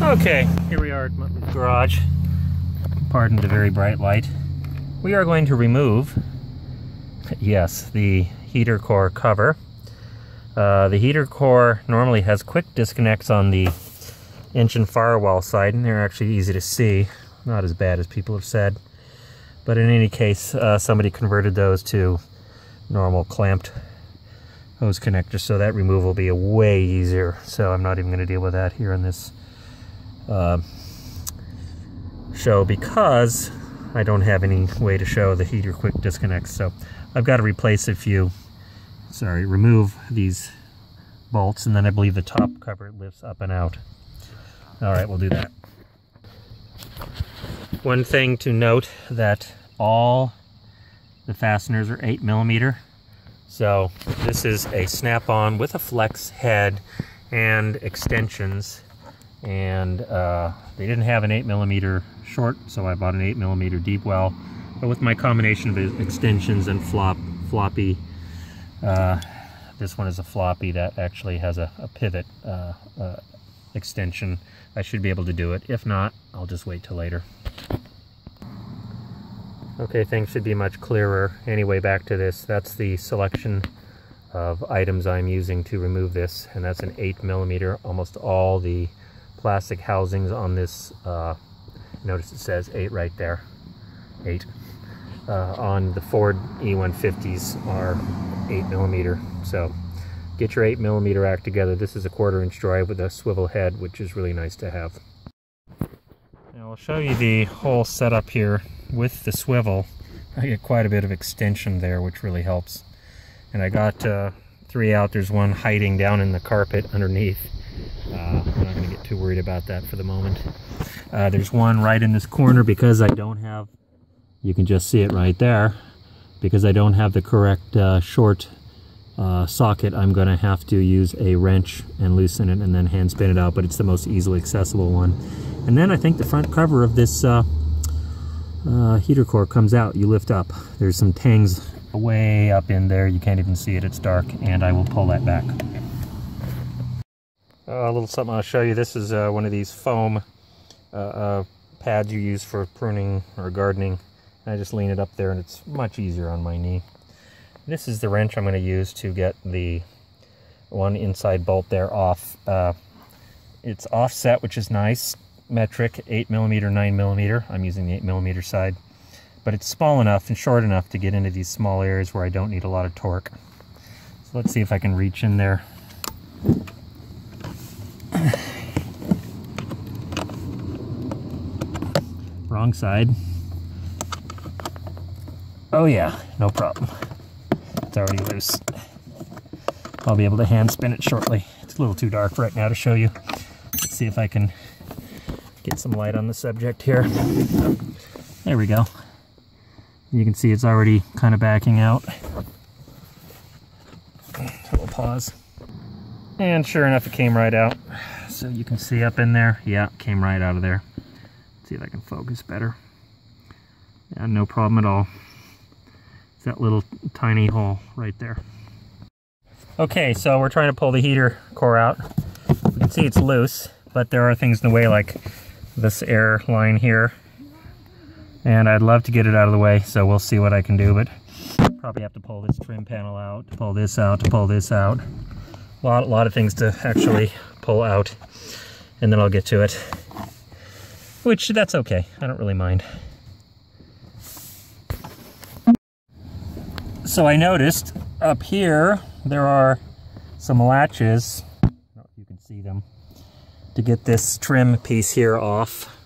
Okay, here we are at Muttley's garage. Pardon the very bright light. We are going to remove, yes, the heater core cover. The heater core normally has quick disconnects on the engine firewall side, and they're actually easy to see. Not as bad as people have said. But in any case, somebody converted those to normal clamped hose connectors, so that removal will be way easier. So I'm not even going to deal with that here in this show, because I don't have any way to show the heater quick disconnects. So I've got to replace remove these bolts, and then I believe the top cover lifts up and out. All right, we'll do that. One thing to note, that all the fasteners are 8mm. So this is a snap-on with a flex head and extensions, and they didn't have an 8mm short, so I bought an 8mm deep well. But with my combination of extensions and floppy, this one is a floppy that actually has a pivot extension. I should be able to do it. If not, I'll just wait till later. Okay, things should be much clearer. Anyway, back to this. That's the selection of items I'm using to remove this, and that's an 8mm. Almost all the plastic housings on this, notice it says 8 right there, 8. On the Ford E150s are 8mm. So get your 8mm act together. This is a 1/4-inch drive with a swivel head, which is really nice to have. Now I'll show you the whole setup here. With the swivel, I get quite a bit of extension there, which really helps. And I got 3 out. There's one hiding down in the carpet underneath. I'm not going to get too worried about that for the moment. There's one right in this corner, because I don't have, you can just see it right there, because I don't have the correct short socket. I'm going to have to use a wrench and loosen it and then hand spin it out, but it's the most easily accessible one. And then I think the front cover of this heater core comes out. You lift up. There's some tangs way up in there. You can't even see it. It's dark, and I will pull that back. A little something I'll show you. This is one of these foam pads you use for pruning or gardening. And I just lean it up there, and it's much easier on my knee. This is the wrench I'm going to use to get the one inside bolt there off. It's offset, which is nice. Metric, 8mm, 9mm. I'm using the 8mm side, but it's small enough and short enough to get into these small areas where I don't need a lot of torque. So let's see if I can reach in there. Wrong side. Oh yeah, no problem. It's already loose. I'll be able to hand spin it shortly. It's a little too dark right now to show you. Let's see if I can get some light on the subject here. There we go. You can see it's already kind of backing out. We'll pause. And sure enough, it came right out. So you can see up in there. Yeah, it came right out of there. Let's see if I can focus better. Yeah, no problem at all. It's that little tiny hole right there. Okay, so we're trying to pull the heater core out. You can see it's loose, but there are things in the way, like this air line here, and I'd love to get it out of the way, so we'll see what I can do, but probably have to pull this trim panel out, to pull this out, to pull this out. A lot of things to actually pull out, and then I'll get to it, which that's okay. I don't really mind. So I noticed up here there are some latches, I don't know if you can see them, to get this trim piece here off,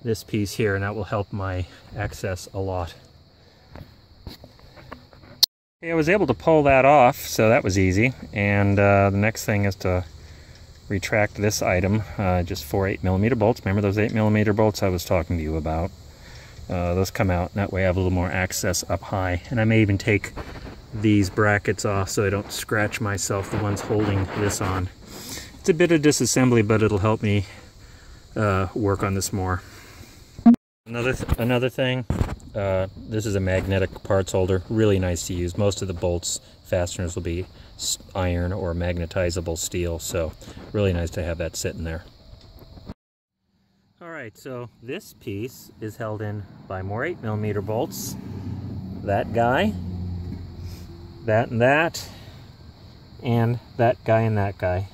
this piece here, and that will help my access a lot. Okay, I was able to pull that off, so that was easy. And the next thing is to retract this item, just 4 8mm bolts. Remember those 8mm bolts I was talking to you about? Those come out, and that way I have a little more access up high. And I may even take these brackets off so I don't scratch myself, the ones holding this on. It's a bit of disassembly, but it'll help me work on this more. Another thing, this is a magnetic parts holder, really nice to use. Most of the bolts, fasteners will be iron or magnetizable steel, so really nice to have that sitting there. Alright, so this piece is held in by more 8mm bolts. That guy, that and that guy and that guy.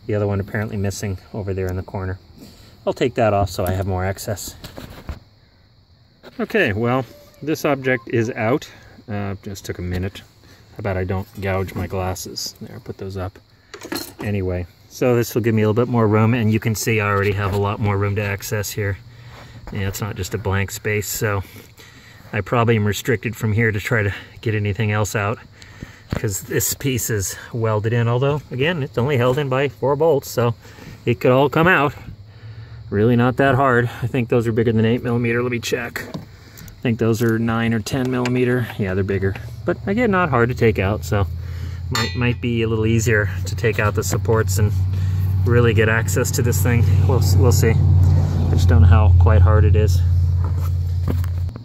The other one apparently missing over there in the corner. I'll take that off so I have more access. Okay, well, this object is out. Just took a minute. How about I don't gouge my glasses? There, put those up. Anyway, so this will give me a little bit more room, and you can see I already have a lot more room to access here. Yeah, it's not just a blank space, so I probably am restricted from here to try to get anything else out, because this piece is welded in, although, again, it's only held in by 4 bolts, so it could all come out. Really not that hard. I think those are bigger than 8mm. Let me check. I think those are 9 or 10mm. Yeah, they're bigger. But again, not hard to take out, so might be a little easier to take out the supports and really get access to this thing. We'll see. I just don't know how quite hard it is.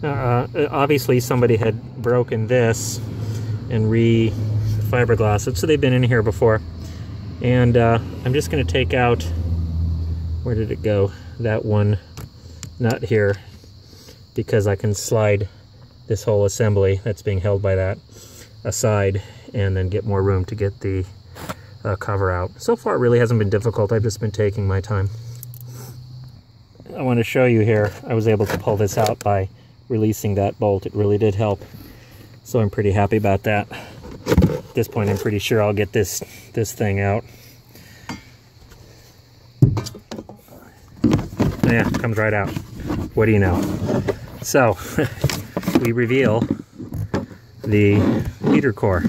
Obviously somebody had broken this and fiberglassed it, so they've been in here before. And I'm just going to take out, where did it go? That one nut here, because I can slide this whole assembly that's being held by that aside and then get more room to get the cover out. So far it really hasn't been difficult. I've just been taking my time. I want to show you here, I was able to pull this out by releasing that bolt. It really did help. So I'm pretty happy about that. At this point I'm pretty sure I'll get this thing out. Yeah, it comes right out. What do you know? So we reveal the heater core.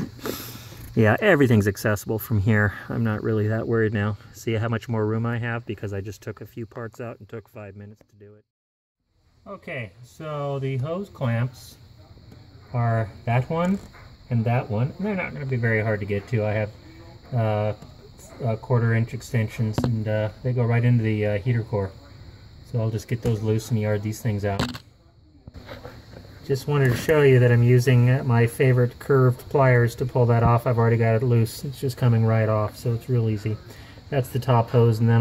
Yeah, everything's accessible from here. I'm not really that worried now. See how much more room I have because I just took a few parts out and took 5 minutes to do it. Okay, so the hose clamps are that one and that one. They're not going to be very hard to get to. I have 1/4" extensions, and they go right into the heater core. So I'll just get those loose and yard these things out. Just wanted to show you that I'm using my favorite curved pliers to pull that off. I've already got it loose. It's just coming right off, so it's real easy. That's the top hose, and then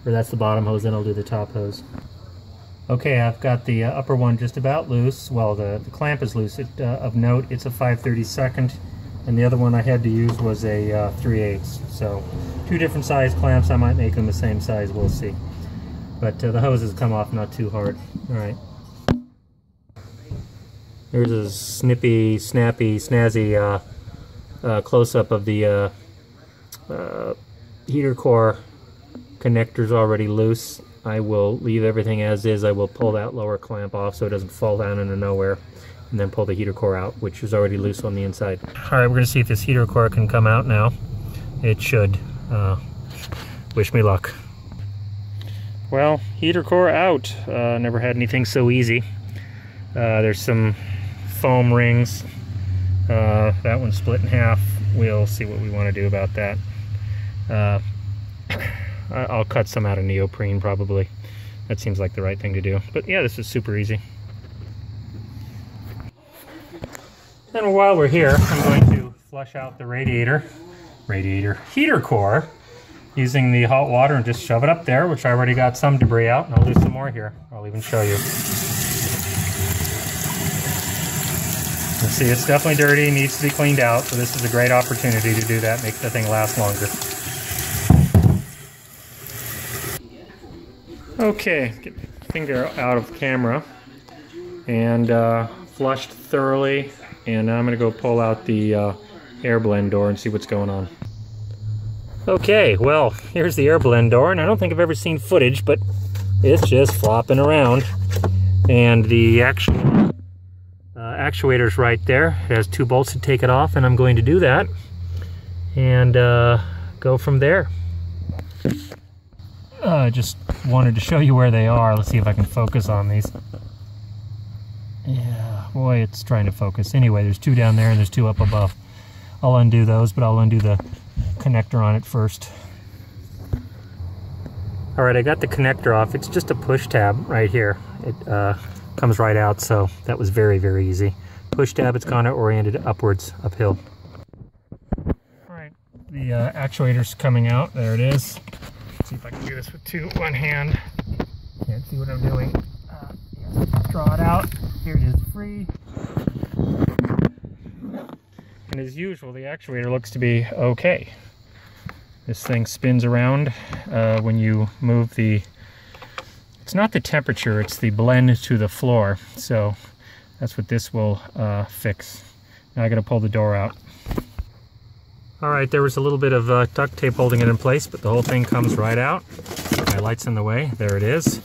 that's the bottom hose, then I'll do the top hose. Okay, I've got the upper one just about loose. Well, the clamp is loose. Of note, it's a 5/32, and the other one I had to use was a 3/8. So 2 different size clamps. I might make them the same size, we'll see. But the hoses come off not too hard. All right. Here's a snippy, snappy, snazzy close-up of the heater core. Connector's already loose. I will leave everything as is. I will pull that lower clamp off so it doesn't fall down into nowhere, and then pull the heater core out, which is already loose on the inside. All right, we're gonna see if this heater core can come out now. It should. Wish me luck. Well, heater core out. Never had anything so easy. There's some foam rings. That one's split in half. We'll see what we want to do about that. I'll cut some out of neoprene probably. That seems like the right thing to do. But yeah, this is super easy. And while we're here, I'm going to flush out the heater core using the hot water and just shove it up there, which I already got some debris out, and I'll do some more here. I'll even show you. You see, it's definitely dirty, needs to be cleaned out, so this is a great opportunity to do that, make the thing last longer. Okay, get my finger out of camera and flushed thoroughly, and now I'm going to go pull out the air blend door and see what's going on. Okay, well, here's the air blend door, and I don't think I've ever seen footage, but it's just flopping around, and the actual actuator's right there. It has 2 bolts to take it off, and I'm going to do that and go from there. Just wanted to show you where they are. Let's see if I can focus on these. Yeah, boy, it's trying to focus. Anyway, there's 2 down there and there's 2 up above. I'll undo those, but I'll undo the connector on it first. Alright, I got the connector off. It's just a push tab right here. It comes right out, so that was very, very easy. Push tab, it's kind of oriented upwards, uphill. Alright, the actuator's coming out. There it is. Let's see if I can do this with one hand. Can't see what I'm doing. Draw it out. Here it is, free. And as usual, the actuator looks to be okay. This thing spins around when you move the... It's not the temperature, it's the blend to the floor. So that's what this will fix. Now I gotta pull the door out. Alright, there was a little bit of duct tape holding it in place, but the whole thing comes right out. My light's in the way. There it is.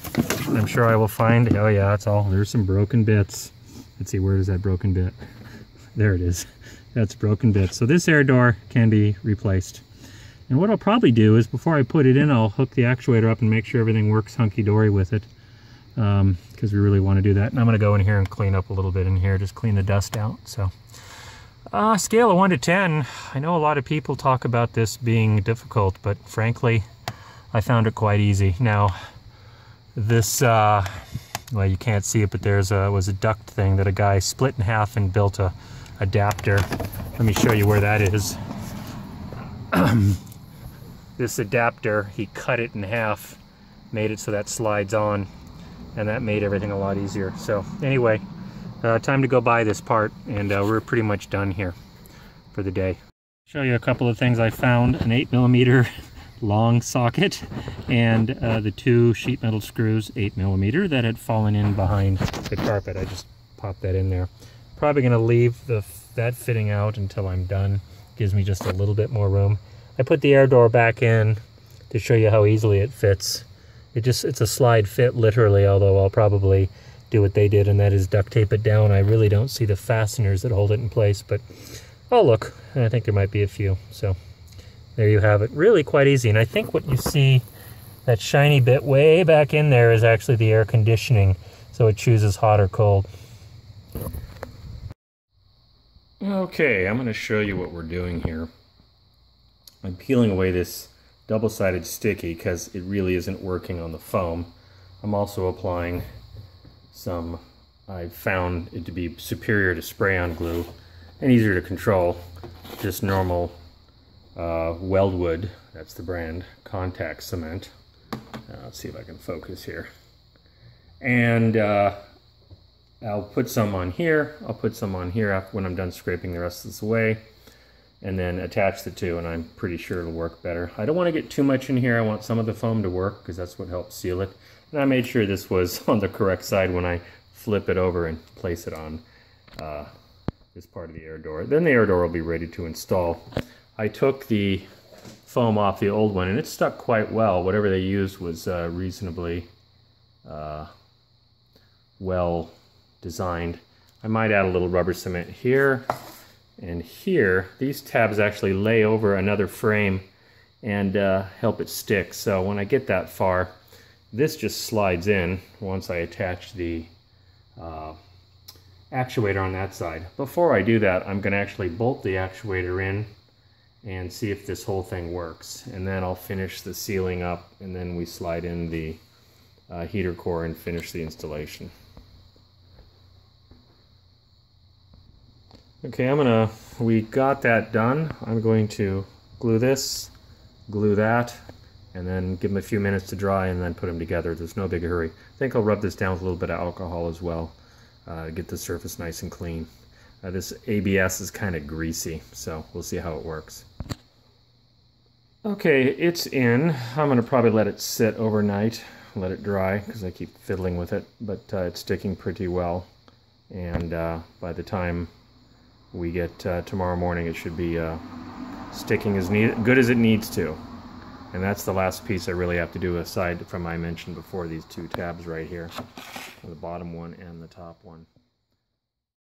And I'm sure I will find... Oh yeah, it's all... There's some broken bits. Let's see, where is that broken bit? There it is. That's broken bits. So this air door can be replaced. And what I'll probably do is, before I put it in, I'll hook the actuator up and make sure everything works hunky-dory with it. Because we really want to do that. And I'm going to go in here and clean up a little bit in here, just clean the dust out. So, scale of 1 to 10, I know a lot of people talk about this being difficult, but frankly, I found it quite easy. Now, this, well, you can't see it, but there's was a duct thing that a guy split in half and built a adapter. Let me show you where that is. This adapter, he cut it in half, made it so that slides on, and that made everything a lot easier. So anyway, time to go buy this part, and we're pretty much done here for the day. Show you a couple of things I found: an 8mm long socket, and the 2 sheet metal screws, 8mm, that had fallen in behind the carpet. I just popped that in there. Probably going to leave that fitting out until I'm done. Gives me just a little bit more room. I put the air door back in to show you how easily it fits. It's a slide fit, literally, although I'll probably do what they did, and that is duct tape it down. I really don't see the fasteners that hold it in place, but oh look, I think there might be a few. So there you have it. Really quite easy. And I think what you see, that shiny bit way back in there, is actually the air conditioning, so it chooses hot or cold. Okay, I'm going to show you what we're doing here. I'm peeling away this double-sided sticky because it really isn't working on the foam. I'm also applying some, I found it to be superior to spray-on glue and easier to control, just normal Weldwood, that's the brand, contact cement. Let's see if I can focus here. And I'll put some on here. I'll put some on here after, when I'm done scraping the rest of this away, and then attach the two, and I'm pretty sure it'll work better. I don't want to get too much in here. I want some of the foam to work because that's what helps seal it. And I made sure this was on the correct side when I flip it over and place it on this part of the air door. Then the air door will be ready to install. I took the foam off the old one, and it stuck quite well. Whatever they used was reasonably well designed. I might add a little rubber cement here and here. These tabs actually lay over another frame and help it stick. So when I get that far, this just slides in once I attach the actuator on that side. Before I do that, I'm going to actually bolt the actuator in and see if this whole thing works. And then I'll finish the sealing up, and then we slide in the heater core and finish the installation. Okay, we got that done. I'm going to glue this, glue that, and then give them a few minutes to dry and then put them together. There's no big hurry. I think I'll rub this down with a little bit of alcohol as well, get the surface nice and clean. This ABS is kind of greasy, so we'll see how it works. Okay, it's in. I'm going to probably let it sit overnight, let it dry, because I keep fiddling with it, but it's sticking pretty well. And by the time we get tomorrow morning, it should be sticking as good as it needs to. And that's the last piece I really have to do, aside from I mentioned before, these 2 tabs right here, the bottom one and the top one.